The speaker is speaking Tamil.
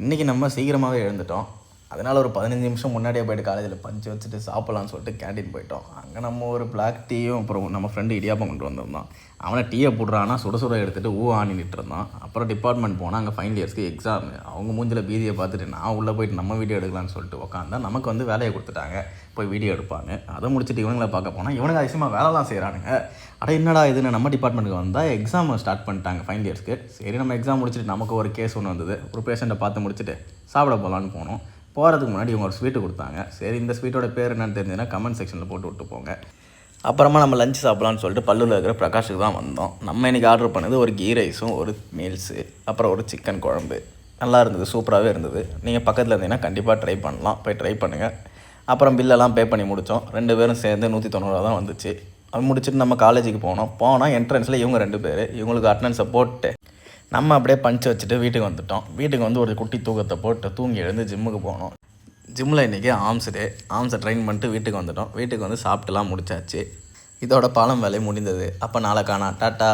இன்றைக்கி நம்ம சீக்கிரமாகவே எழுந்துட்டோம். அதனால் ஒரு 15 நிமிஷம் முன்னாடியே போய்ட்டு காலேஜில் பஞ்சு வச்சுட்டு சாப்பிட்லான்னு சொல்லிட்டு கேண்டீன் போயிட்டோம். அங்கே நம்ம ஒரு பிளாக் டீயும் அப்புறம் நம்ம ஃப்ரெண்டு இடியாப்பம் கொண்டு வந்திருந்தோம். அவனை டீயை போடுறான்னா சுட சுட எடுத்துகிட்டு ஆனிட்டு இருந்தான். அப்புறம் டிபார்ட்மெண்ட் போனால் அங்கே ஃபைனல் இயர்ஸ்க்கு எக்ஸாம். அவங்க மூஞ்சில் பீதியை பார்த்துட்டு நான் உள்ளே போயிட்டு நம்ம வீடியோ எடுக்கலான்னு சொல்லிட்டு உட்காந்தா நமக்கு வந்து வேலையை கொடுத்துட்டாங்க, போய் வீடியோ எடுப்பாங்க. அதை முடிச்சுட்டு இவங்களை பார்க்க போனால் இவனுங்க அதிகமாக வேலைலாம் செய்கிறானுங்க. அட என்னடா இதுன்னு நம்ம டிபார்ட்மெண்ட்டுக்கு வந்தால் எக்ஸாம் ஸ்டார்ட் பண்ணிட்டாங்க ஃபைனல் இயர்ஸ்க்கு. சரி நம்ம எக்ஸாம் முடிச்சுட்டு நமக்கு ஒரு கேஸ் ஒன்று வந்தது. ஒரு பேஷண்ட்டை பார்த்து முடிச்சுட்டு சாப்பிட போகலான்னு போனோம். போகிறதுக்கு முன்னாடி இவங்க ஒரு ஸ்வீட்டு கொடுத்தாங்க. சரி இந்த ஸ்வீட்டோட பேர் என்னென்னு தெரிஞ்சுன்னா கமெண்ட் செக்ஷனில் போட்டு விட்டு போங்க. அப்புறமா நம்ம லஞ்ச் சாப்பிட்லான்னு சொல்லிட்டு பல்லுவில் இருக்கிற பிரகாஷுக்கு தான் வந்தோம். நம்ம இன்றைக்கி ஆர்டர் பண்ணது ஒரு கீ ரைஸும் ஒரு மீல்ஸு அப்புறம் ஒரு சிக்கன் குழம்பு. நல்லா இருந்தது, சூப்பராகவே இருந்தது. நீங்கள் பக்கத்தில் இருந்தீங்கன்னா கண்டிப்பாக ட்ரை பண்ணலாம், போய் ட்ரை பண்ணுங்கள். அப்புறம் பில்லெல்லாம் பே பண்ணி முடித்தோம். 2 பேரும் சேர்ந்து 190 தான் வந்துச்சு. அது முடிச்சுட்டு நம்ம காலேஜுக்கு போனால் என்ட்ரன்ஸில் இவங்க 2 பேர் இவங்களுக்கு அட்டனன்ஸை போட்டு நம்ம அப்படியே பஞ்சு வச்சுட்டு வீட்டுக்கு வந்துட்டோம். வீட்டுக்கு வந்து ஒரு குட்டி தூக்கத்தை போட்டு தூங்கி எழுந்து ஜிம்முக்கு போனோம். ஜிம்மில் இன்றைக்கி ஆர்ம்ஸை ட்ரெயின் பண்ணிட்டு வீட்டுக்கு வந்துட்டோம். வீட்டுக்கு வந்து சாப்பிட்டுலாம் முடிச்சாச்சு. இதோட பாலம் வேலை முடிந்தது. அப்போ நாளை காணா, டாட்டா.